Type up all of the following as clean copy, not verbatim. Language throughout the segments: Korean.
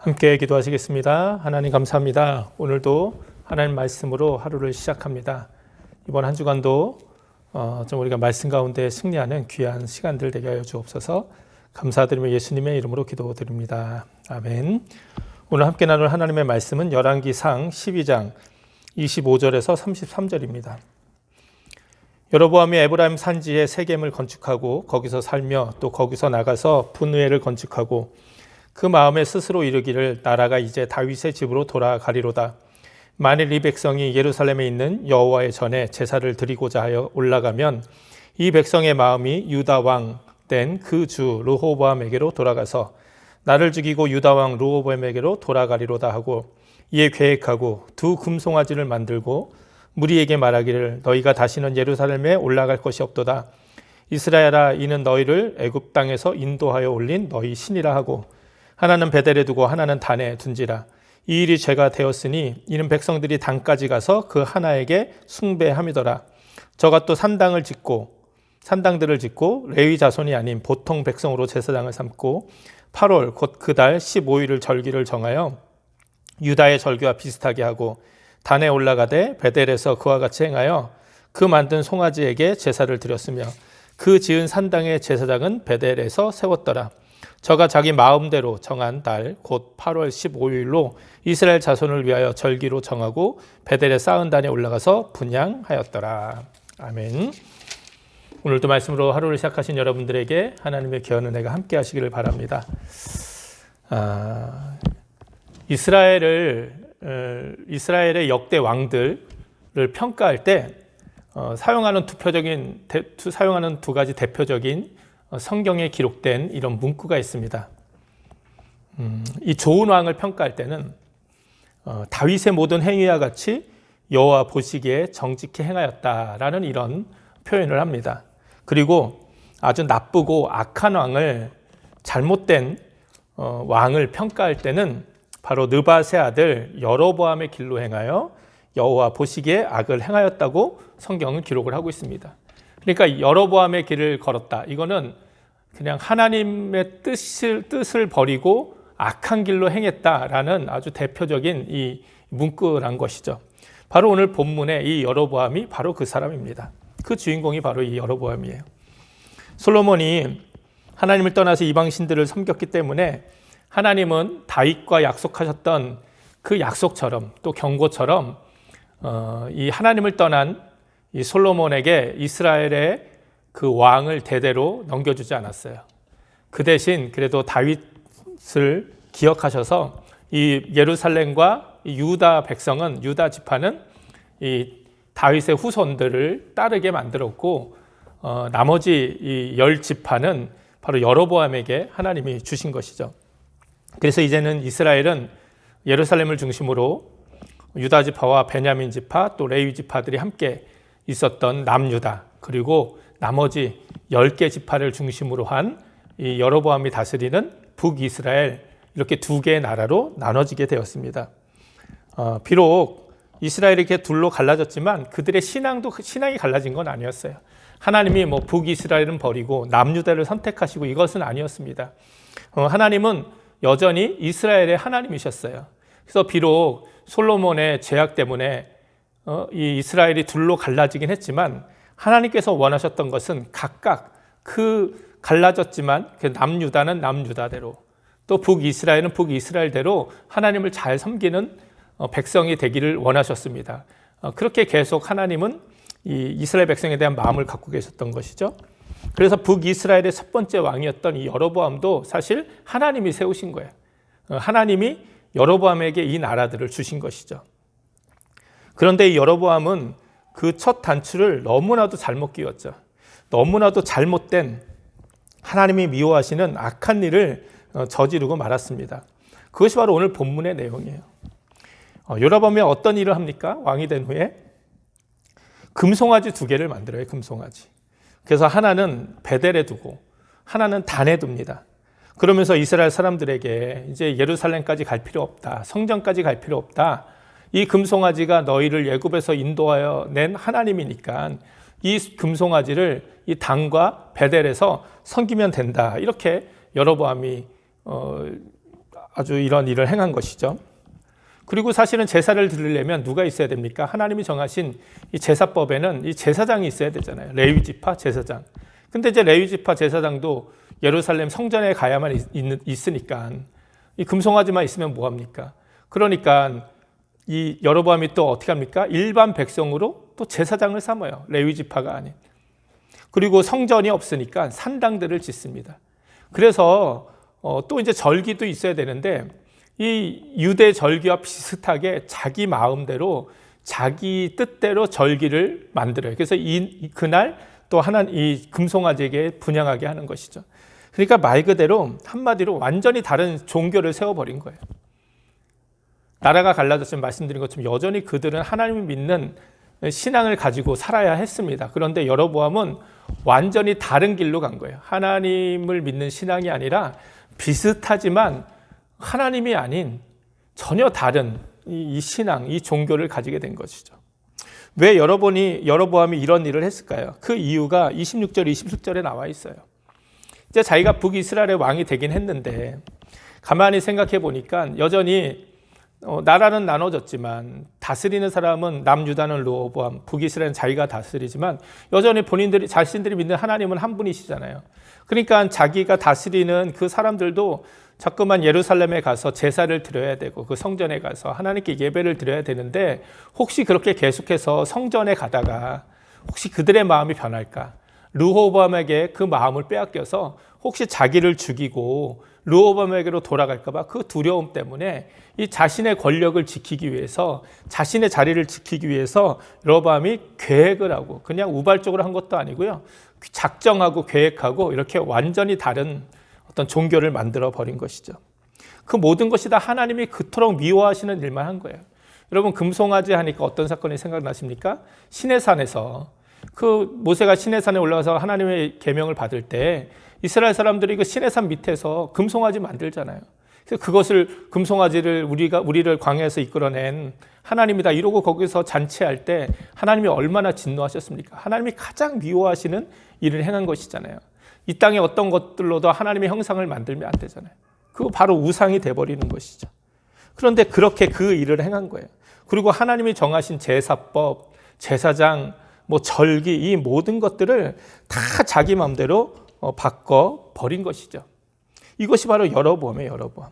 함께 기도하시겠습니다. 하나님 감사합니다. 오늘도 하나님 말씀으로 하루를 시작합니다. 이번 한 주간도 좀 우리가 말씀 가운데 승리하는 귀한 시간들 되게 하여 주옵소서. 감사드리며 예수님의 이름으로 기도드립니다. 아멘. 오늘 함께 나눌 하나님의 말씀은 열왕기상 12장 25절에서 33절입니다. 여로보암이 에브라임 산지에 세겜을 건축하고 거기서 살며 또 거기서 나가서 분우엘을 건축하고 그 마음에 스스로 이르기를 나라가 이제 다윗의 집으로 돌아가리로다. 만일 이 백성이 예루살렘에 있는 여호와의 전에 제사를 드리고자 하여 올라가면 이 백성의 마음이 유다 왕 된 그 주 르호보암에게로 돌아가서 나를 죽이고 유다 왕 르호보암에게로 돌아가리로다 하고 이에 계획하고 두 금송아지를 만들고 무리에게 말하기를 너희가 다시는 예루살렘에 올라갈 것이 없도다. 이스라엘아 이는 너희를 애굽 땅에서 인도하여 올린 너희 신이라 하고 하나는 베델에 두고 하나는 단에 둔지라. 이 일이 죄가 되었으니 이는 백성들이 단까지 가서 그 하나에게 숭배함이더라. 저가 또 산당들을 짓고 레위 자손이 아닌 보통 백성으로 제사장을 삼고 8월 곧 그 달 15일을 절기를 정하여 유다의 절기와 비슷하게 하고 단에 올라가되 베델에서 그와 같이 행하여 그 만든 송아지에게 제사를 드렸으며 그 지은 산당의 제사장은 베델에서 세웠더라. 저가 자기 마음대로 정한 달 곧 8월 15일로 이스라엘 자손을 위하여 절기로 정하고 베델에 쌓은 단에 올라가서 분향하였더라. 아멘. 오늘도 말씀으로 하루를 시작하신 여러분들에게 하나님의 귀한 은혜가 함께 하시기를 바랍니다. 이스라엘의 역대 왕들을 평가할 때 사용하는 두 가지 대표적인 성경에 기록된 이런 문구가 있습니다. 이 좋은 왕을 평가할 때는 다윗의 모든 행위와 같이 여호와 보시기에 정직히 행하였다라는 이런 표현을 합니다. 그리고 아주 나쁘고 악한 왕을 잘못된 왕을 평가할 때는 바로 느밧의 아들 여로보암의 길로 행하여 여호와 보시기에 악을 행하였다고 성경은 기록을 하고 있습니다. 그러니까 여로보암의 길을 걸었다. 이거는 그냥 하나님의 뜻을 버리고 악한 길로 행했다라는 아주 대표적인 이 문구란 것이죠. 바로 오늘 본문의 이 여로보암이 바로 그 사람입니다. 그 주인공이 바로 이 여로보암이에요. 솔로몬이 하나님을 떠나서 이방 신들을 섬겼기 때문에 하나님은 다윗과 약속하셨던 그 약속처럼 또 경고처럼 이 하나님을 떠난 이 솔로몬에게 이스라엘의 그 왕을 대대로 넘겨주지 않았어요. 그 대신 그래도 다윗을 기억하셔서 이 예루살렘과 이 유다 백성은 유다 지파는 이 다윗의 후손들을 따르게 만들었고 나머지 이 10지파는 바로 여로보암에게 하나님이 주신 것이죠. 그래서 이제는 이스라엘은 예루살렘을 중심으로 유다 지파와 베냐민 지파 또 레위 지파들이 함께 있었던 남유다 그리고 나머지 10개 지파를 중심으로 한 이 여로보암이 다스리는 북이스라엘 이렇게 두 개의 나라로 나눠지게 되었습니다. 비록 이스라엘이 이렇게 둘로 갈라졌지만 그들의 신앙이 갈라진 건 아니었어요. 하나님이 북이스라엘은 버리고 남유다를 선택하시고 이것은 아니었습니다. 하나님은 여전히 이스라엘의 하나님이셨어요. 그래서 비록 솔로몬의 죄악 때문에 이 이스라엘이 둘로 갈라지긴 했지만 하나님께서 원하셨던 것은 각각 그 갈라졌지만 그 남유다는 남유다대로 또 북이스라엘은 북이스라엘대로 하나님을 잘 섬기는 백성이 되기를 원하셨습니다. 그렇게 계속 하나님은 이 이스라엘 백성에 대한 마음을 갖고 계셨던 것이죠. 그래서 북이스라엘의 첫 번째 왕이었던 이 여로보암도 사실 하나님이 세우신 거예요. 하나님이 여로보암에게 이 나라들을 주신 것이죠. 그런데 이 여로보암은 그 첫 단추를 너무나도 잘못 끼웠죠. 너무나도 잘못된 하나님이 미워하시는 악한 일을 저지르고 말았습니다. 그것이 바로 오늘 본문의 내용이에요. 여로보암이 어떤 일을 합니까? 왕이 된 후에 금송아지 2개를 만들어요. 금송아지. 그래서 하나는 베델에 두고 하나는 단에 둡니다. 그러면서 이스라엘 사람들에게 이제 예루살렘까지 갈 필요 없다. 성전까지 갈 필요 없다. 이 금송아지가 너희를 애굽에서 인도하여 낸 하나님이니까 이 금송아지를 이 단과 베델에서 섬기면 된다. 이렇게 여로보암이 아주 이런 일을 행한 것이죠. 그리고 사실은 제사를 드리려면 누가 있어야 됩니까? 하나님이 정하신 이 제사법에는 이 제사장이 있어야 되잖아요. 레위 지파 제사장. 근데 이제 레위 지파 제사장도 예루살렘 성전에 가야만 있으니까 이 금송아지만 있으면 뭐 합니까? 그러니까 이 여로보암이 또 어떻게 합니까? 일반 백성으로 또 제사장을 삼아요. 레위 지파가 아닌. 그리고 성전이 없으니까 산당들을 짓습니다. 그래서 또 이제 절기도 있어야 되는데 이 유대 절기와 비슷하게 자기 마음대로 자기 뜻대로 절기를 만들어요. 그래서 그날 또 이 금송아지에게 분향하게 하는 것이죠. 그러니까 말 그대로 한마디로 완전히 다른 종교를 세워버린 거예요. 나라가 갈라졌지만 말씀드린 것처럼 여전히 그들은 하나님을 믿는 신앙을 가지고 살아야 했습니다. 그런데 여로보암은 완전히 다른 길로 간 거예요. 하나님을 믿는 신앙이 아니라 비슷하지만 하나님이 아닌 전혀 다른 이 신앙, 이 종교를 가지게 된 것이죠. 왜 여로보암이 이런 일을 했을까요? 그 이유가 26절, 27절에 나와 있어요. 이제 자기가 북이스라엘의 왕이 되긴 했는데 가만히 생각해 보니까 여전히 나라는 나눠졌지만 다스리는 사람은 남유다는 르호보암, 북이스라엘은 자기가 다스리지만 여전히 자신들이 믿는 하나님은 한 분이시잖아요. 그러니까 자기가 다스리는 그 사람들도 자꾸만 예루살렘에 가서 제사를 드려야 되고 그 성전에 가서 하나님께 예배를 드려야 되는데 혹시 그렇게 계속해서 성전에 가다가 혹시 그들의 마음이 변할까? 르호보암에게 그 마음을 빼앗겨서 혹시 자기를 죽이고 르호보암에게로 돌아갈까 봐 그 두려움 때문에 이 자신의 권력을 지키기 위해서 자신의 자리를 지키기 위해서 르호보암이 계획을 하고 그냥 우발적으로 한 것도 아니고요. 작정하고 계획하고 이렇게 완전히 다른 어떤 종교를 만들어 버린 것이죠. 그 모든 것이 다 하나님이 그토록 미워하시는 일만 한 거예요. 여러분 금송아지 하니까 어떤 사건이 생각나십니까? 시내산에서 그 모세가 시내산에 올라가서 하나님의 계명을 받을 때 이스라엘 사람들이 그 시내산 밑에서 금송아지 만들잖아요. 그래서 그것을 금송아지를 우리를 광야에서 이끌어낸 하나님이다 이러고 거기서 잔치할 때 하나님이 얼마나 진노하셨습니까? 하나님이 가장 미워하시는 일을 행한 것이잖아요. 이 땅에 어떤 것들로도 하나님의 형상을 만들면 안 되잖아요. 그거 바로 우상이 돼버리는 것이죠. 그런데 그렇게 그 일을 행한 거예요. 그리고 하나님이 정하신 제사법, 제사장, 절기 이 모든 것들을 다 자기 마음대로 바꿔 버린 것이죠. 이것이 바로 여로보암이에요. 여로보암.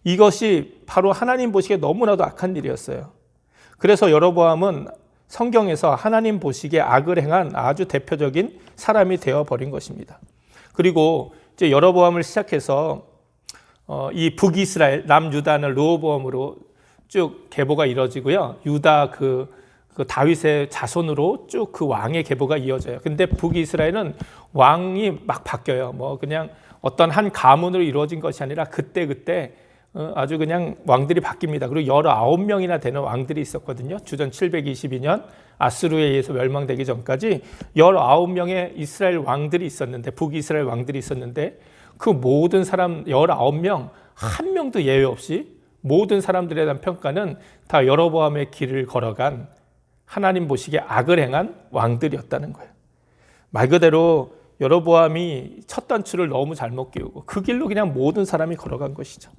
이것이 바로 하나님 보시기에 너무나도 악한 일이었어요. 그래서 여로보암은 성경에서 하나님 보시기에 악을 행한 아주 대표적인 사람이 되어버린 것입니다. 그리고 이제 여로보암을 시작해서 이 북이스라엘, 남유다는 르호보암으로 쭉 계보가 이루어지고요. 유다 그 다윗의 자손으로 쭉 그 왕의 계보가 이어져요. 근데 북이스라엘은 왕이 막 바뀌어요. 그냥 어떤 한 가문으로 이루어진 것이 아니라 그때 아주 그냥 왕들이 바뀝니다. 그리고 19명이나 되는 왕들이 있었거든요. 주전 722년 아수르에 의해서 멸망되기 전까지 19명의 이스라엘 왕들이 있었는데 북이스라엘 왕들이 있었는데 그 모든 사람 19명 한 명도 예외 없이 모든 사람들에 대한 평가는 다 여로보암의 길을 걸어간 하나님 보시기에 악을 행한 왕들이었다는 거예요. 말 그대로 여로보암이 첫 단추를 너무 잘못 끼우고 그 길로 그냥 모든 사람이 걸어간 것이죠.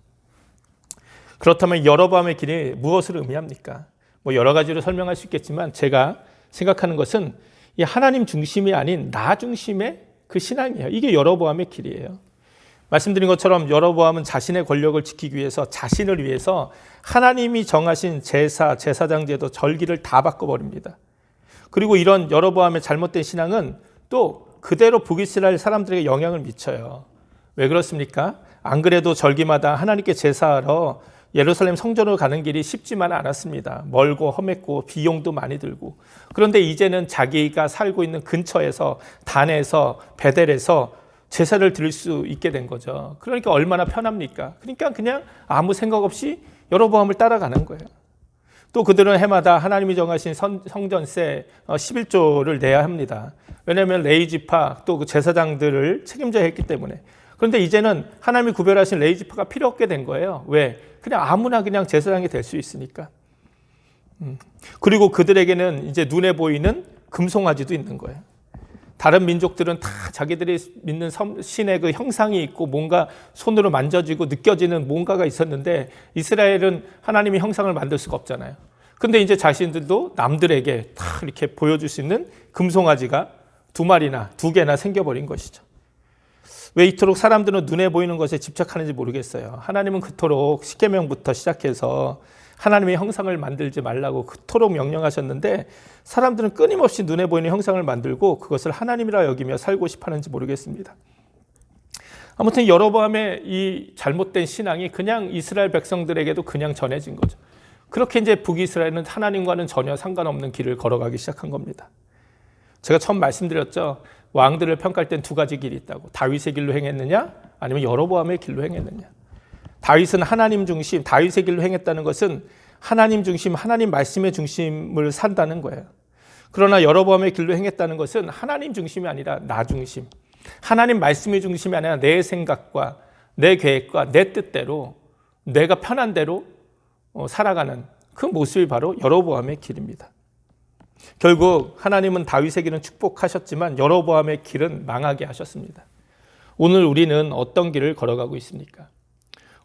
그렇다면 여로보암의 길이 무엇을 의미합니까? 여러 가지로 설명할 수 있겠지만 제가 생각하는 것은 이 하나님 중심이 아닌 나 중심의 그 신앙이에요. 이게 여로보암의 길이에요. 말씀드린 것처럼 여로보암은 자신의 권력을 지키기 위해서 자신을 위해서 하나님이 정하신 제사장 제도, 절기를 다 바꿔버립니다. 그리고 이런 여로보암의 잘못된 신앙은 또 그대로 북이스라엘 사람들에게 영향을 미쳐요. 왜 그렇습니까? 안 그래도 절기마다 하나님께 제사하러 예루살렘 성전으로 가는 길이 쉽지만 않았습니다. 멀고 험했고 비용도 많이 들고. 그런데 이제는 자기가 살고 있는 근처에서 단에서 베델에서 제사를 드릴 수 있게 된 거죠. 그러니까 얼마나 편합니까? 그러니까 그냥 아무 생각 없이 여로보암을 따라가는 거예요. 또 그들은 해마다 하나님이 정하신 성전세 11조를 내야 합니다. 왜냐하면 레위 지파 또 그 제사장들을 책임져야 했기 때문에. 그런데 이제는 하나님이 구별하신 레위 지파가 필요 없게 된 거예요. 왜? 그냥 아무나 그냥 제사장이 될 수 있으니까. 그리고 그들에게는 이제 눈에 보이는 금송아지도 있는 거예요. 다른 민족들은 다 자기들이 믿는 신의 그 형상이 있고 뭔가 손으로 만져지고 느껴지는 뭔가가 있었는데 이스라엘은 하나님의 형상을 만들 수가 없잖아요. 근데 이제 자신들도 남들에게 다 이렇게 보여줄 수 있는 금송아지가 2마리나 2개나 생겨버린 것이죠. 왜 이토록 사람들은 눈에 보이는 것에 집착하는지 모르겠어요. 하나님은 그토록 십계명부터 시작해서 하나님의 형상을 만들지 말라고 그토록 명령하셨는데 사람들은 끊임없이 눈에 보이는 형상을 만들고 그것을 하나님이라 여기며 살고 싶어하는지 모르겠습니다. 아무튼 여로보암의 이 잘못된 신앙이 그냥 이스라엘 백성들에게도 그냥 전해진 거죠. 그렇게 이제 북이스라엘은 하나님과는 전혀 상관없는 길을 걸어가기 시작한 겁니다. 제가 처음 말씀드렸죠. 왕들을 평가할 땐 2가지 길이 있다고. 다윗의 길로 행했느냐 아니면 여로보암의 길로 행했느냐. 다윗은 하나님 중심, 다윗의 길로 행했다는 것은 하나님 중심, 하나님 말씀의 중심을 산다는 거예요. 그러나 여로보암의 길로 행했다는 것은 하나님 중심이 아니라 나 중심, 하나님 말씀의 중심이 아니라 내 생각과 내 계획과 내 뜻대로 내가 편한 대로 살아가는 그 모습이 바로 여로보암의 길입니다. 결국 하나님은 다윗의 길은 축복하셨지만 여로보암의 길은 망하게 하셨습니다. 오늘 우리는 어떤 길을 걸어가고 있습니까?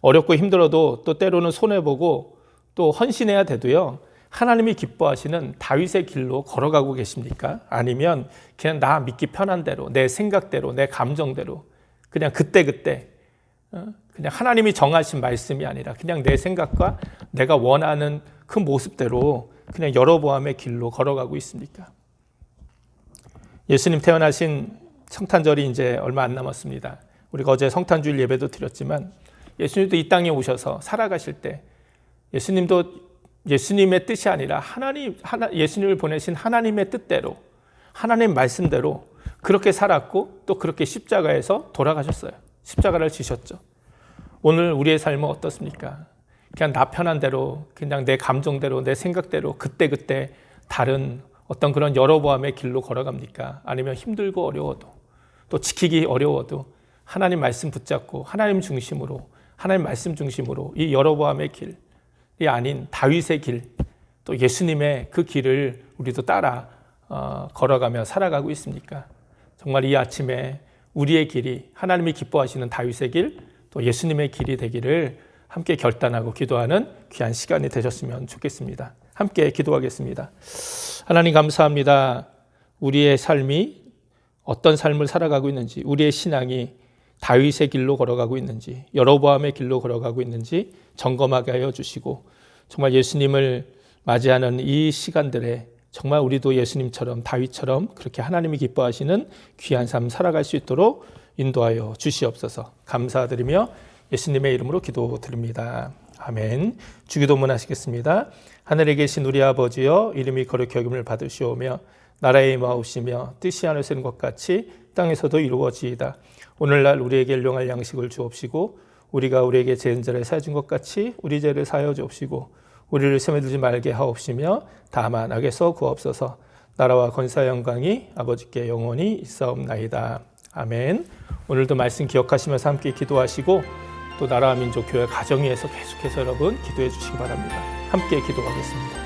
어렵고 힘들어도 또 때로는 손해보고 또 헌신해야 돼도요, 하나님이 기뻐하시는 다윗의 길로 걸어가고 계십니까? 아니면 그냥 나 믿기 편한 대로, 내 생각대로, 내 감정대로 그냥 그때그때 그냥 하나님이 정하신 말씀이 아니라 그냥 내 생각과 내가 원하는 그 모습대로 그냥 여로보암의 길로 걸어가고 있습니까? 예수님 태어나신 성탄절이 이제 얼마 안 남았습니다. 우리가 어제 성탄주일 예배도 드렸지만 예수님도 이 땅에 오셔서 살아가실 때 예수님도 예수님의 뜻이 아니라 예수님을 보내신 하나님의 뜻대로 하나님 말씀대로 그렇게 살았고 또 그렇게 십자가에서 돌아가셨어요. 십자가를 지셨죠. 오늘 우리의 삶은 어떻습니까? 그냥 나 편한 대로 그냥 내 감정대로 내 생각대로 그때그때 다른 어떤 그런 여로보암의 길로 걸어갑니까? 아니면 힘들고 어려워도 또 지키기 어려워도 하나님 말씀 붙잡고 하나님 중심으로 하나님 말씀 중심으로 이 여로보암의 길이 아닌 다윗의 길, 또 예수님의 그 길을 우리도 따라 걸어가며 살아가고 있습니까? 정말 이 아침에 우리의 길이 하나님이 기뻐하시는 다윗의 길, 또 예수님의 길이 되기를 함께 결단하고 기도하는 귀한 시간이 되셨으면 좋겠습니다. 함께 기도하겠습니다. 하나님 감사합니다. 우리의 삶이 어떤 삶을 살아가고 있는지, 우리의 신앙이 다윗의 길로 걸어가고 있는지, 여로보암의 길로 걸어가고 있는지 점검하게 하여 주시고 정말 예수님을 맞이하는 이 시간들에 정말 우리도 예수님처럼 다윗처럼 그렇게 하나님이 기뻐하시는 귀한 삶 살아갈 수 있도록 인도하여 주시옵소서. 감사드리며 예수님의 이름으로 기도드립니다. 아멘. 주기도문 하시겠습니다. 하늘에 계신 우리 아버지여, 이름이 거룩히 여김을 받으시오며 나라의 임하옵시며 뜻이 하늘에서 이룬 것 같이 땅에서도 이루어지이다. 오늘날 우리에게 일용할 양식을 주옵시고 우리가 우리에게 죄인 자를 사해 준 것 같이 우리 죄를 사하여 주옵시고 우리를 시험에 들지 말게 하옵시며 다만 악에서 구하옵소서. 나라와 권세와 영광이 아버지께 영원히 있사옵나이다. 아멘. 오늘도 말씀 기억하시면서 함께 기도하시고 또 나라와 민족 교회 가정 위해서 계속해서 여러분 기도해 주시기 바랍니다. 함께 기도하겠습니다.